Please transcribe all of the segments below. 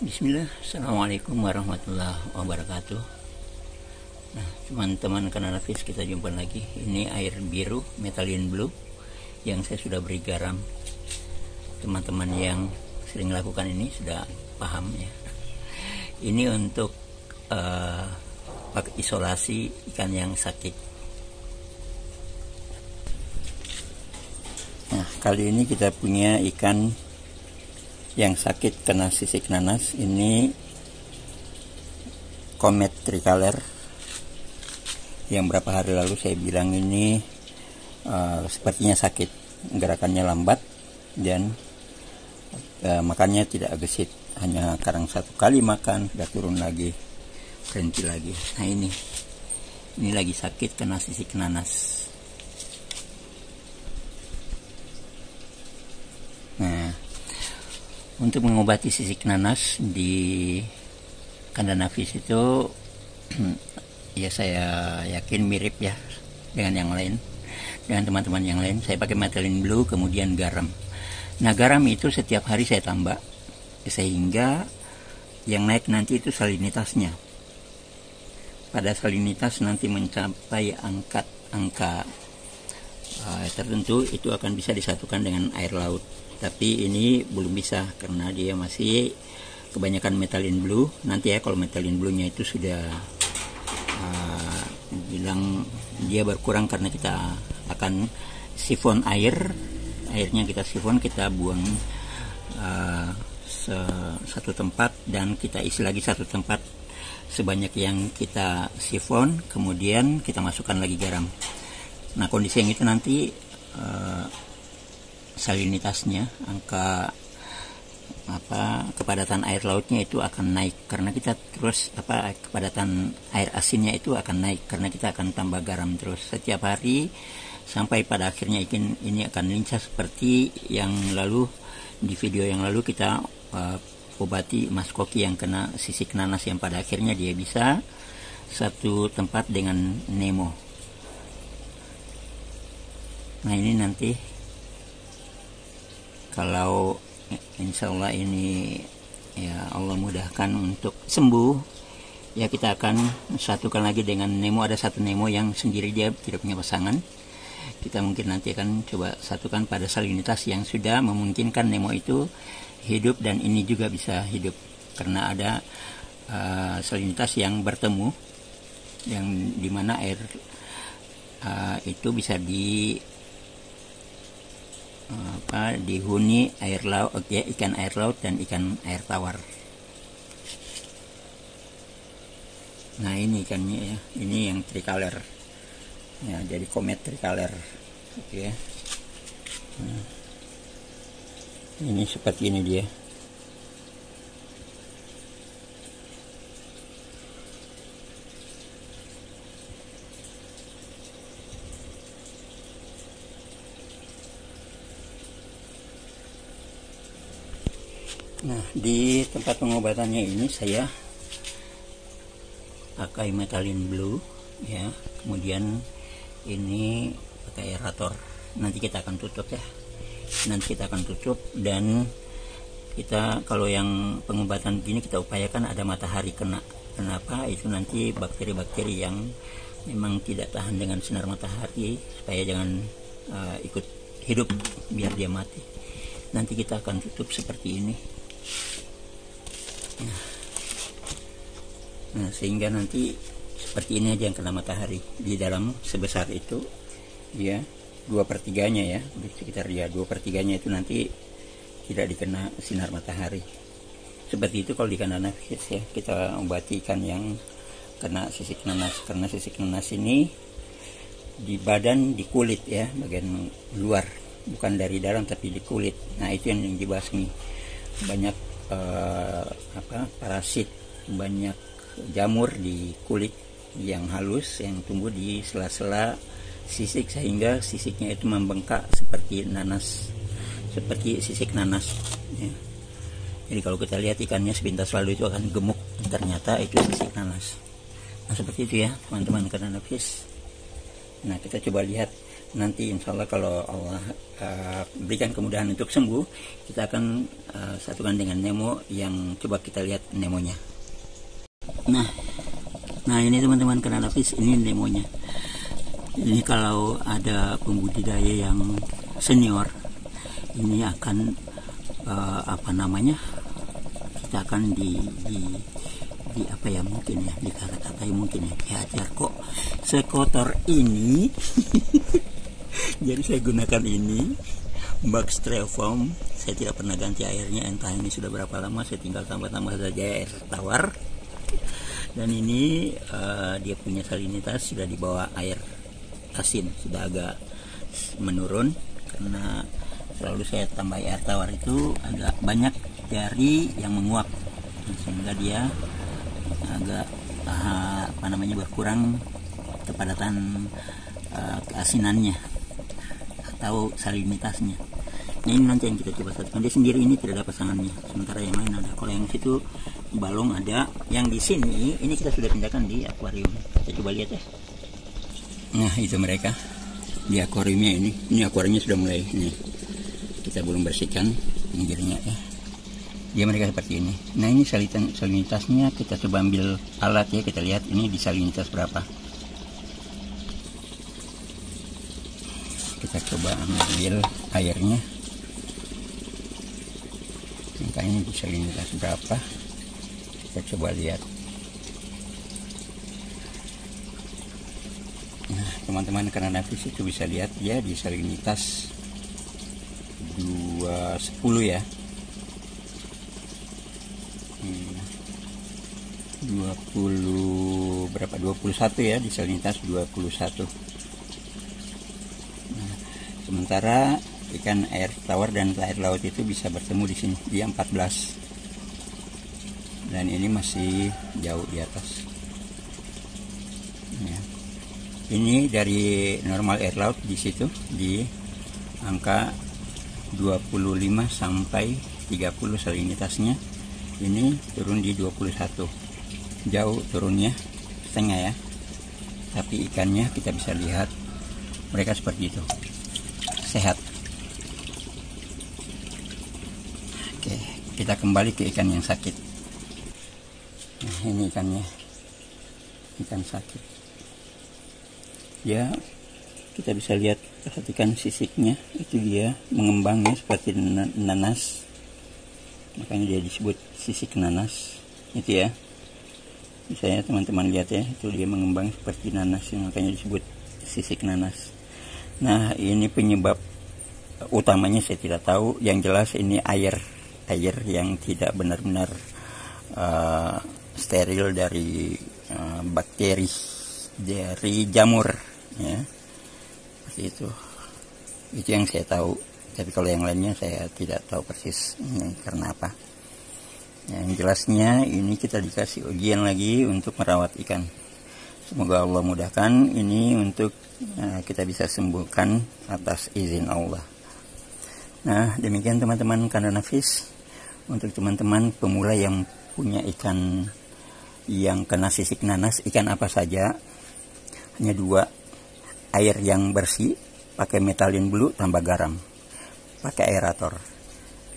Bismillah, Assalamualaikum warahmatullahi wabarakatuh. Nah, teman-teman Kananafis, kita jumpa lagi. Ini air biru Methylene Blue yang saya sudah beri garam. Teman-teman yang sering lakukan ini sudah paham ya. Ini untuk isolasi ikan yang sakit. Nah, kali ini kita punya ikan yang sakit kena sisik nanas. Ini Comet Tricolor yang berapa hari lalu saya bilang ini sepertinya sakit, gerakannya lambat dan makannya tidak gesit, hanya karang satu kali makan udah turun lagi, berhenti lagi. Nah, ini lagi sakit kena sisik nanas. Nah, untuk mengobati sisik nanas di Kananafis itu ya saya yakin mirip ya dengan yang lain, dengan teman-teman yang lain. Saya pakai Methylene Blue kemudian garam. Nah, garam itu setiap hari saya tambah sehingga yang naik nanti itu salinitasnya. Pada salinitas nanti mencapai angka tertentu, itu akan bisa disatukan dengan air laut. Tapi ini belum bisa karena dia masih kebanyakan Methylene Blue. Nanti ya kalau Methylene Blue-nya itu sudah bilang dia berkurang karena kita akan sifon airnya kita sifon, kita buang satu tempat dan kita isi lagi satu tempat sebanyak yang kita sifon, kemudian kita masukkan lagi garam. Nah, kondisi yang itu nanti salinitasnya, angka kepadatan air lautnya itu akan naik karena kita terus kepadatan air asinnya itu akan naik karena kita akan tambah garam terus setiap hari sampai pada akhirnya ikan ini akan lincah seperti yang lalu di video yang lalu kita obati Mas Koki yang kena sisik nanas yang pada akhirnya dia bisa satu tempat dengan Nemo. Nah, ini nanti kalau insya Allah ini ya Allah mudahkan untuk sembuh ya, kita akan satukan lagi dengan Nemo. Ada satu Nemo yang sendiri, dia tidak punya pasangan. Kita mungkin nanti akan coba satukan pada salinitas yang sudah memungkinkan Nemo itu hidup dan ini juga bisa hidup karena ada salinitas yang bertemu yang dimana air itu bisa dihuni air laut ya, ikan air laut dan ikan air tawar. Nah, ini ikannya ya, ini yang tricolor ya, jadi Comet Tricolor ya. Nah, ini seperti ini dia. Nah, di tempat pengobatannya ini saya pakai Methylene Blue ya, kemudian ini pakai aerator. Nanti kita akan tutup ya, nanti kita akan tutup. Dan kita kalau yang pengobatan gini kita upayakan ada matahari kena. Kenapa? Itu nanti bakteri-bakteri yang memang tidak tahan dengan sinar matahari supaya jangan ikut hidup, biar dia mati. Nanti kita akan tutup seperti ini. Nah, sehingga nanti seperti ini aja yang kena matahari di dalam sebesar itu ya, 2/3 ya, sekitar ya 2/3 itu nanti tidak dikena sinar matahari. Seperti itu kalau di Kananafis ya, kita obati ikan yang kena sisik nanas. Karena sisik nanas ini di badan, di kulit ya, bagian luar, bukan dari dalam tapi di kulit. Nah, itu yang dibasmi. Banyak parasit, banyak jamur di kulit yang halus yang tumbuh di sela-sela sisik sehingga sisiknya itu membengkak seperti nanas, seperti sisik nanas ya. Jadi kalau kita lihat ikannya sepintas lalu itu akan gemuk, ternyata itu sisik nanas. Nah, seperti itu ya teman-teman Kananafis. Nah, kita coba lihat nanti insya Allah kalau Allah berikan kemudahan untuk sembuh, kita akan satukan dengan Nemo yang coba kita lihat Nemonya. Nah ini teman-teman Kananafis, ini Nemonya. Ini kalau ada pembudidaya yang senior, ini akan kita akan di apa ya, mungkin ya dikata-katai, mungkin ya dihajar kok sekotor ini. Jadi saya gunakan ini bak styrofoam. Saya tidak pernah ganti airnya, entah ini sudah berapa lama. Saya tinggal tambah-tambah saja air tawar. Dan ini dia punya salinitas sudah di bawah air asin, sudah agak menurun karena selalu saya tambah air tawar itu agak banyak dari yang menguap, sehingga dia agak berkurang kepadatan keasinannya atau salinitasnya. Nah ini nanti yang kita coba satukan. Dia sendiri ini tidak ada pasangannya, sementara yang lain ada. Kalau yang situ balong ada, yang di sini ini kita sudah pindahkan di akuarium. Kita coba lihat ya. Nah itu mereka di akuariumnya ini. Ini akuariumnya sudah mulai ini. Kita belum bersihkan pinggirnya ya. Dia mereka seperti ini. Nah ini salinitasnya kita coba ambil alat ya, kita lihat ini di salinitas berapa. Kita coba ambil airnya, makanya di salinitas berapa, kita coba lihat. Nah teman-teman Kananafis itu bisa lihat ya di salinitas 210 ya, 21 ya, di salinitas 21. Sementara ikan air tawar dan air laut itu bisa bertemu di sini di 14, dan ini masih jauh di atas ya. Ini dari normal air laut di situ di angka 25 sampai 30 salinitasnya, ini turun di 21, jauh turunnya setengah ya, tapi ikannya kita bisa lihat mereka seperti itu, sehat. Oke, kita kembali ke ikan yang sakit. Nah ini ikannya, ikan sakit ya, kita bisa lihat, perhatikan sisiknya itu, dia mengembang ya seperti nanas, makanya dia disebut sisik nanas itu ya. Misalnya teman-teman lihat ya, itu dia mengembang seperti nanas, makanya disebut sisik nanas. Nah ini penyebab utamanya saya tidak tahu, yang jelas ini air yang tidak benar-benar steril dari bakteri, dari jamur ya, seperti itu yang saya tahu. Tapi kalau yang lainnya saya tidak tahu persis ini karena apa. Yang jelasnya ini kita dikasih ujian lagi untuk merawat ikan. Semoga Allah mudahkan ini untuk kita bisa sembuhkan atas izin Allah. Nah demikian teman-teman Kananafis. Untuk teman-teman pemula yang punya ikan yang kena sisik nanas, ikan apa saja, hanya 2, air yang bersih, pakai metalin blue tambah garam, pakai aerator,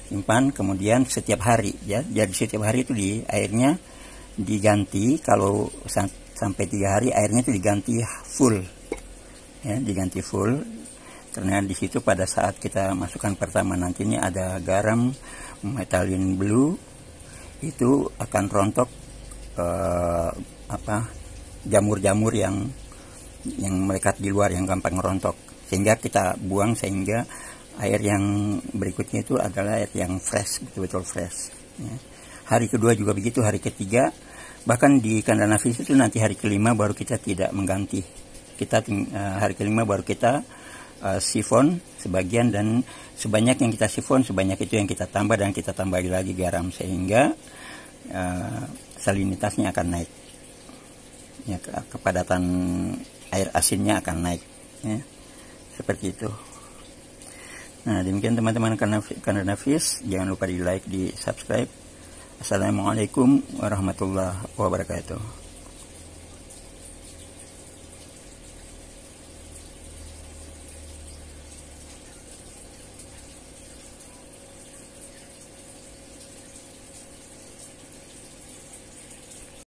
simpan, kemudian setiap hari ya. Jadi setiap hari itu di airnya diganti, kalau sampai 3 hari airnya itu diganti full ya, diganti full, karena di situ pada saat kita masukkan pertama nantinya ada garam, metalin blue, itu akan rontok jamur-jamur yang melekat di luar, yang gampang rontok, sehingga kita buang, sehingga air yang berikutnya itu adalah air yang fresh, betul-betul fresh ya. Hari kedua juga begitu, hari ketiga, bahkan di Kananafis itu nanti hari kelima baru kita tidak mengganti, hari kelima baru kita sifon sebagian, dan sebanyak yang kita sifon sebanyak itu yang kita tambah, dan kita tambahi lagi garam, sehingga salinitasnya akan naik ya, kepadatan air asinnya akan naik ya, seperti itu. Nah demikian teman-teman Kananafis, jangan lupa di like, di subscribe. Assalamualaikum warahmatullahi wabarakatuh.